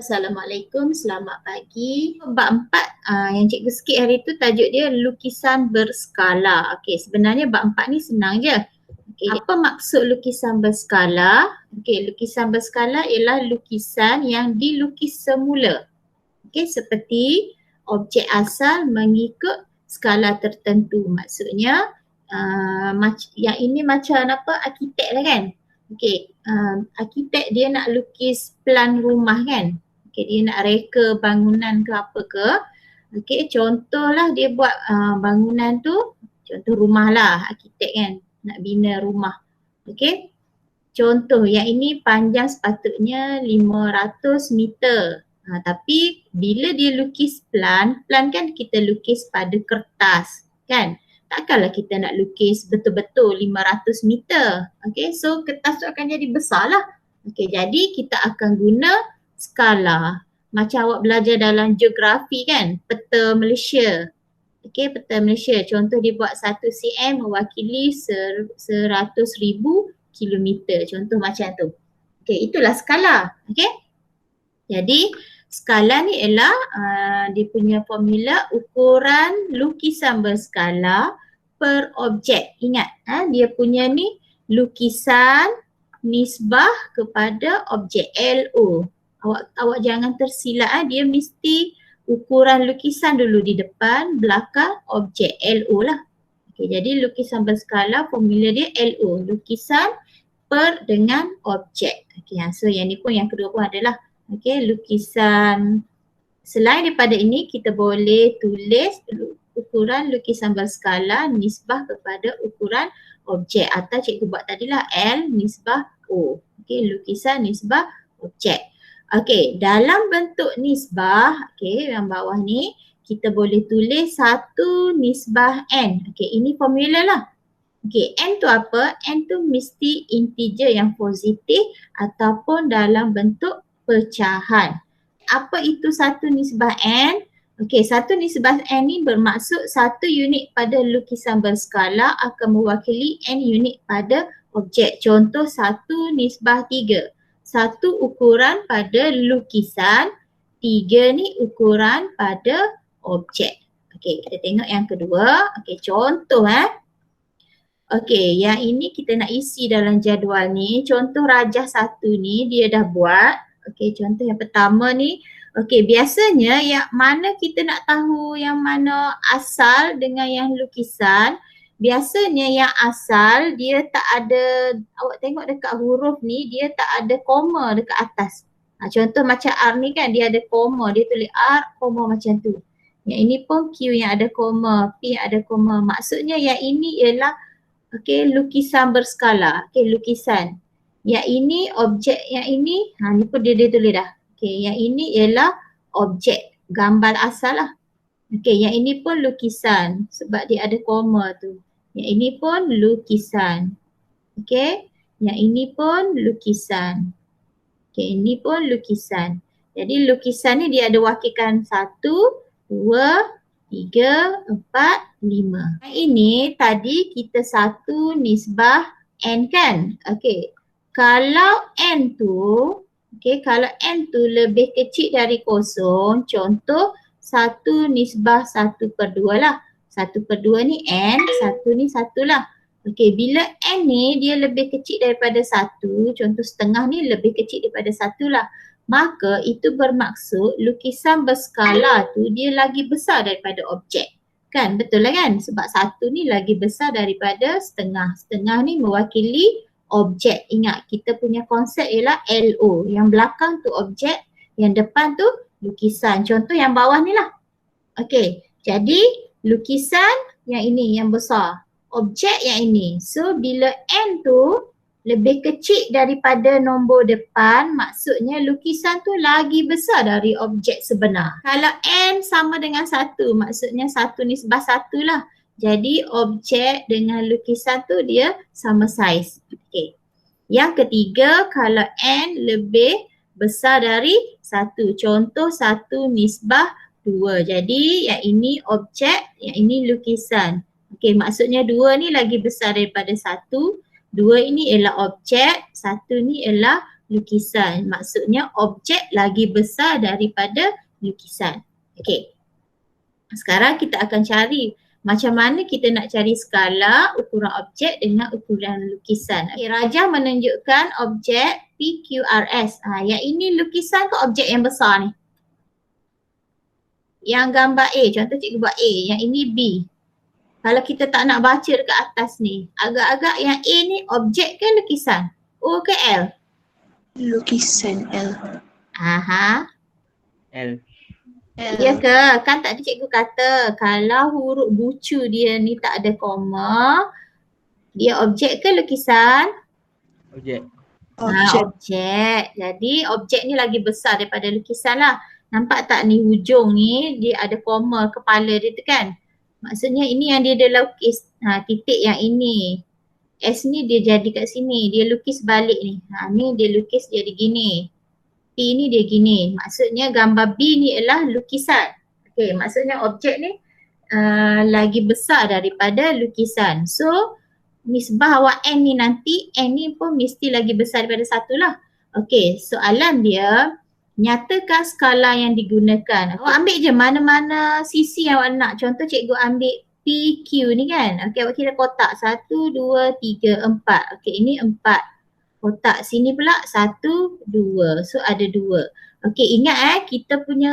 Assalamualaikum, selamat pagi. Bab 4 yang cikgu sikit hari tu tajuk dia lukisan berskala. Okey, sebenarnya bab 4 ni senang je. Okey, apa maksud lukisan berskala? Okey, lukisan berskala ialah lukisan yang dilukis semula. Okey, seperti objek asal mengikut skala tertentu. Maksudnya yang ini macam apa, arkitek lah kan. Okey, arkitek dia nak lukis plan rumah kan. Okey, dia nak reka bangunan ke apa ke. Okey, contohlah dia buat bangunan tu, contoh rumah lah, arkitek kan nak bina rumah. Okey, contoh yang ini panjang sepatutnya 500 meter. Tapi bila dia lukis plan kan kita lukis pada kertas kan. Takkanlah kita nak lukis betul-betul 500 meter. Okay, so kertas tu akan jadi besar lah. Okay, jadi kita akan guna skala. Macam awak belajar dalam geografi kan, peta Malaysia. Okay, peta Malaysia. Contoh dia buat 1 cm mewakili 100,000 kilometer. Contoh macam tu. Okay, itulah skala. Okay. Jadi skala ni ialah dia punya formula ukuran lukisan berskala per objek. Ingat dia punya ni lukisan nisbah kepada objek LO. Awak jangan tersilap dia mesti ukuran lukisan dulu di depan, belakang objek LO lah. Okay, jadi lukisan berskala formula dia LO, lukisan per dengan objek. Okay, so yang ni pun yang kedua pun adalah lukisan. Selain daripada ini kita boleh tulis ukuran lukisan berskala nisbah kepada ukuran objek atau cikgu buat tadilah L nisbah O. Lukisan nisbah objek. Dalam bentuk nisbah, yang bawah ni kita boleh tulis 1 nisbah N. Ini formula lah. N tu apa? N tu mesti integer yang positif ataupun dalam bentuk pecahan. Apa itu 1 nisbah N? 1 nisbah N ni bermaksud 1 unit pada lukisan berskala akan mewakili N unit pada objek. Contoh 1 nisbah 3. 1 ukuran pada lukisan, 3 ni ukuran pada objek. Kita tengok yang kedua. Contoh yang ini kita nak isi dalam jadual ni. Contoh rajah 1 ni dia dah buat. Contoh yang pertama ni. Biasanya yang mana kita nak tahu yang mana asal dengan yang lukisan. Biasanya yang asal dia tak ada, awak tengok dekat huruf ni dia tak ada koma dekat atas. Contoh macam R ni kan dia ada koma, dia tulis R, koma macam tu. Yang ini pun Q yang ada koma, P yang ada koma. Maksudnya yang ini ialah lukisan berskala, lukisan. Yang ini objek, yang ini, ni pun dia tulis dah. Yang ini ialah objek, gambar asal lah. Yang ini pun lukisan sebab dia ada koma tu. Yang ini pun lukisan. Yang ini pun lukisan. Ini pun lukisan. Jadi lukisan ni dia ada wakilkan 1, 2, 3, 4, 5. Ini tadi kita 1 nisbah N kan? Kalau N tu, kalau N tu lebih kecil dari kosong, contoh 1 nisbah 1/2 lah. 1/2 ni N, 1 ni 1 lah. Bila N ni dia lebih kecil daripada 1, contoh setengah ni lebih kecil daripada 1 lah. Maka itu bermaksud lukisan berskala tu dia lagi besar daripada objek. Kan? Betul lah kan? Sebab 1 ni lagi besar daripada setengah. Setengah ni mewakili objek. Ingat kita punya konsep ialah LO. Yang belakang tu objek, yang depan tu lukisan. Contoh yang bawah ni lah. Jadi lukisan yang ini yang besar. Objek yang ini. So bila N tu lebih kecil daripada nombor depan, maksudnya lukisan tu lagi besar dari objek sebenar. Kalau N sama dengan 1, maksudnya 1 nisbah 1 lah. Jadi objek dengan lukisan tu dia sama saiz. Yang ketiga, kalau N lebih besar dari 1. Contoh 1 nisbah 2. Jadi yang ini objek, yang ini lukisan. Maksudnya 2 ni lagi besar daripada 1. 2 ini ialah objek, 1 ni ialah lukisan. Maksudnya objek lagi besar daripada lukisan. Okey. Sekarang kita akan cari macam mana kita nak cari skala ukuran objek dengan ukuran lukisan. Okay, Rajah menunjukkan objek PQRS. Yang ini lukisan ke objek yang besar ni? Yang gambar A, contoh cikgu buat A, yang ini B. Kalau kita tak nak baca dekat atas ni, agak-agak yang A ni objek ke lukisan? O ke L? Lukisan L. Aha. L. Ya ke? Kan tadi cikgu kata kalau huruf bucu dia ni tak ada koma, dia objek ke lukisan? Objek. Objek. Jadi objek ni lagi besar daripada lukisan lah. Nampak tak ni hujung ni dia ada koma kepala dia tu kan? Maksudnya ini yang dia dah lukis. Titik yang ini. S ni dia jadi kat sini. Dia lukis balik ni. Ni dia lukis jadi gini. P ni dia gini. Maksudnya gambar B ni ialah lukisan. Okey, maksudnya objek ni lagi besar daripada lukisan. So, nisbah awak N ni nanti, N ni pun mesti lagi besar daripada 1 lah. Okey, soalan dia, nyatakan skala yang digunakan. Awak ambil je mana-mana sisi yang awak nak. Contoh cikgu ambil PQ ni kan. Okey, awak kira kotak. 1, 2, 3, 4. Okey, ini 4. Kotak sini pula 1, 2. So ada 2. Okey, ingat kita punya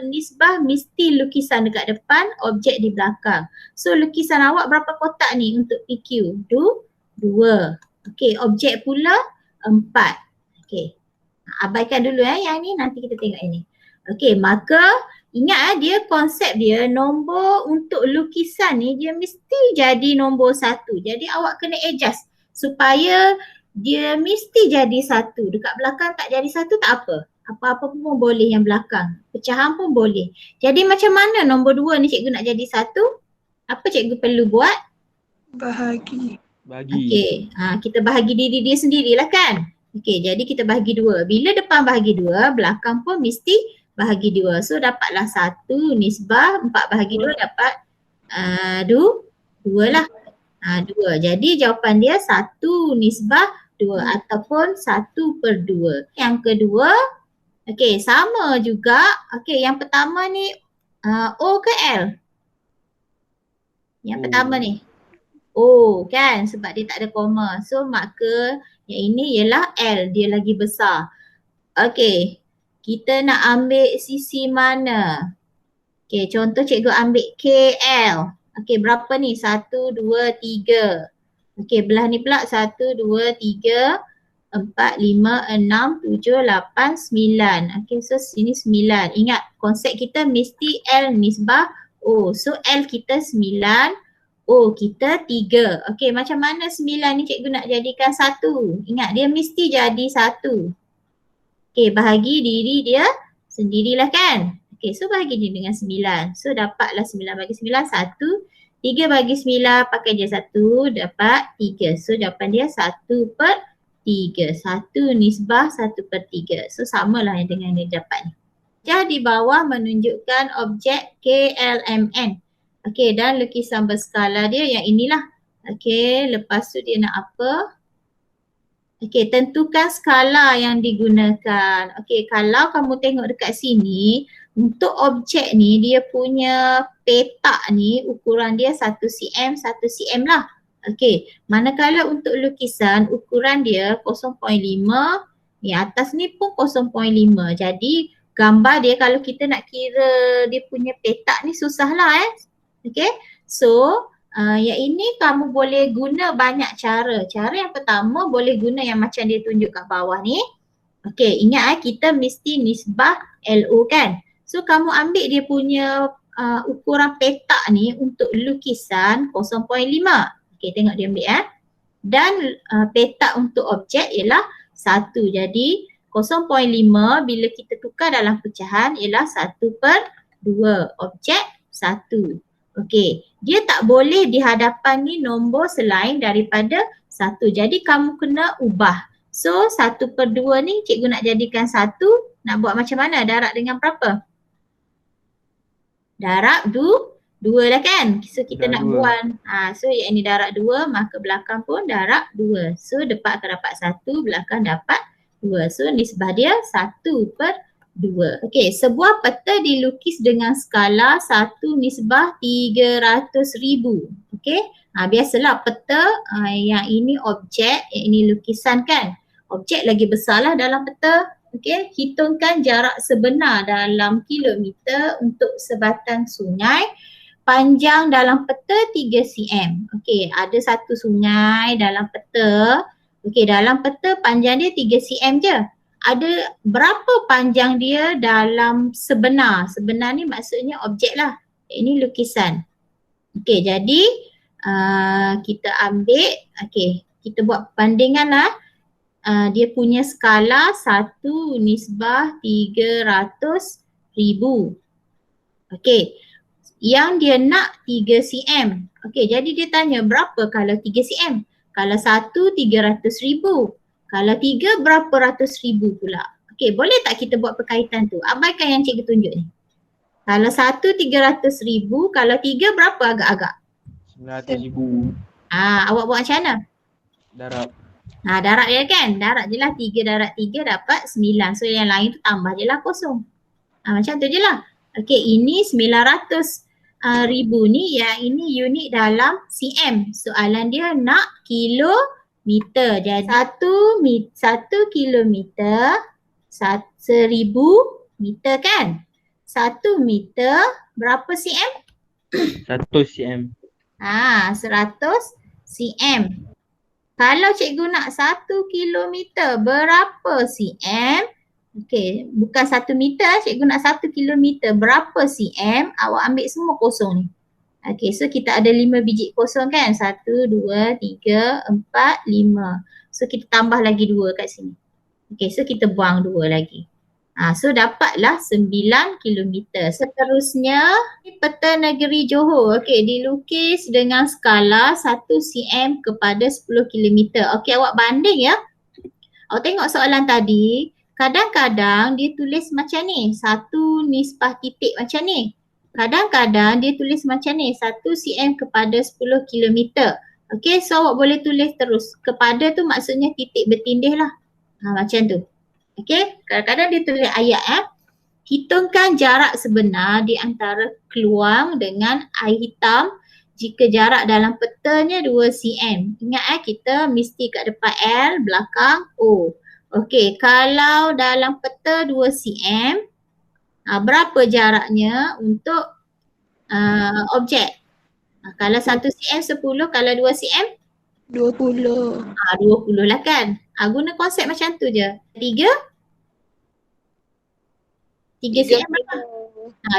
nisbah mesti lukisan dekat depan, objek di belakang. So lukisan awak berapa kotak ni untuk PQ? 2. Okey, objek pula 4. Okey. Abaikan dulu yang ni, nanti kita tengok ini. Okey, maka ingat dia konsep dia nombor untuk lukisan ni dia mesti jadi nombor 1. Jadi awak kena adjust supaya dia mesti jadi 1. Dekat belakang tak jadi 1 tak apa. Apa-apa pun boleh yang belakang. Pecahan pun boleh. Jadi macam mana nombor 2 ni cikgu nak jadi 1? Apa cikgu perlu buat? Bahagi. Okey, kita bahagi diri dia sendirilah kan? Okey, jadi kita bahagi 2. Bila depan bahagi 2, belakang pun mesti bahagi 2. So dapatlah 1 nisbah 4 bahagi 2 dapat 2 lah. 2. Jadi jawapan dia 1 nisbah 2 ataupun 1/2. Yang kedua, okey sama juga. Okey, yang pertama ni O ke L? Yang pertama ni O kan, sebab dia tak ada koma. So maka yang ini ialah L, dia lagi besar. Okey, kita nak ambil sisi mana? Okey, contoh cikgu ambil KL. Okey, berapa ni? 1, 2, 3. Okey, belah ni pula 1, 2, 3, 4, 5, 6, 7, 8, 9. Okey, so sini 9. Ingat konsep kita mesti L nisbah O. So L kita 9, O kita 3. Okey, macam mana 9 ni cikgu nak jadikan 1? Ingat dia mesti jadi 1. Okey, bahagi diri dia sendirilah kan? Okey, so bahagi dia dengan 9. So dapatlah 9 bagi 9, 1. 3 bagi 9 pakai dia 1, dapat 3. So jawapan dia 1/3. 1 nisbah 1/3. So samalah yang dengan yang dapat ni. Jadi bawah menunjukkan objek KLMN. Okey, dan lukisan berskala dia yang inilah. Okey, lepas tu dia nak apa? Okey, tentukan skala yang digunakan. Okey, kalau kamu tengok dekat sini, untuk objek ni dia punya petak ni ukuran dia 1 cm, 1 cm lah. Okey, manakala untuk lukisan ukuran dia 0.5, ni atas ni pun 0.5. Jadi gambar dia kalau kita nak kira dia punya petak ni susah lah Okey, so yang ini kamu boleh guna banyak cara. Cara yang pertama boleh guna yang macam dia tunjuk kat bawah ni. Okey, ingat kita mesti nisbah LO kan. So kamu ambil dia punya ukuran petak ni untuk lukisan 0.5. Okey, tengok dia ambil Dan petak untuk objek ialah 1. Jadi 0.5 bila kita tukar dalam pecahan ialah 1/2. Objek 1. Okey, dia tak boleh di hadapan ni nombor selain daripada 1. Jadi kamu kena ubah. So 1/2 ni cikgu nak jadikan 1. Nak buat macam mana? Darab dengan berapa? Darab 2 lah kan? So kita nak buang. So yang ini darab 2, maka belakang pun darab 2. So depan akan dapat 1, belakang dapat 2. So nisbah dia 1/2. Okey, sebuah peta dilukis dengan skala 1/300,000. Okey. Biasalah peta yang ini objek, yang ini lukisan kan. Objek lagi besarlah dalam peta. Okey, hitungkan jarak sebenar dalam kilometer untuk sebatang sungai. Panjang dalam peta 3 cm. Okey, ada satu sungai dalam peta. Okey, dalam peta panjang dia 3 cm je. Ada berapa panjang dia dalam sebenar? Sebenar ni maksudnya objek lah. Ini lukisan. Okey, jadi kita ambil, okey, kita buat perbandingan lah. Dia punya skala 1/300,000. Okey. Yang dia nak 3 cm. Okey, jadi dia tanya berapa kalau 3 cm? Kalau 1, 300,000. Kalau 3, berapa ratus ribu pula? Okey, boleh tak kita buat perkaitan tu? Abaikan yang cikgu tunjuk ni. Kalau 1, 300,000. Kalau 3, berapa agak-agak? 900,000. Awak buat macam mana? Darab. Darab je kan? Darab je lah. 3 darab 3 dapat 9. So yang lain tu tambah je lah kosong. Macam tu je lah. Okey, ini 900,000 ni, yang ini unit dalam cm. Soalan dia nak kilometer. Jadi 1 kilometer 1,000 meter kan? 1 meter berapa cm? 100 cm. 100 cm. Kalau cikgu nak 1 kilometer berapa cm? Okey, bukan 1 meter, cikgu nak 1 kilometer berapa cm? Awak ambil semua kosong ni. Okey, so kita ada 5 biji kosong kan? 1, 2, 3, 4, 5. So kita tambah lagi 2 kat sini. Okey, so kita buang 2 lagi. So dapatlah 9 kilometer. Seterusnya, peta negeri Johor. Okey, dilukis dengan skala 1 cm kepada 10 kilometer. Okey, awak banding ya. Awak tengok soalan tadi. Kadang-kadang dia tulis macam ni, 1 nisbah titik macam ni. Kadang-kadang dia tulis macam ni, 1 cm kepada 10 km. Okey, so awak boleh tulis terus. Kepada tu maksudnya titik bertindih lah. Macam tu. Okey, kadang-kadang dia tulis ayat hitungkan jarak sebenar di antara keluang dengan air hitam jika jarak dalam petanya 2 cm. Ingat kita mesti kat depan L, belakang O. Okey, kalau dalam peta 2 cm, berapa jaraknya untuk objek? Kalau 1 cm 10, kalau 2 cm? 20. 20 lah kan. Guna konsep macam tu je. 3 cm berapa?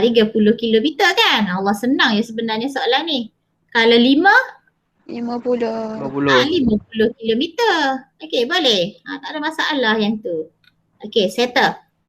30 kilometer kan. Allah, senang ya sebenarnya soalan ni. Kalau 5? 50. 50 kilometer. Okey, boleh. Tak ada masalah yang tu. Okey, settle.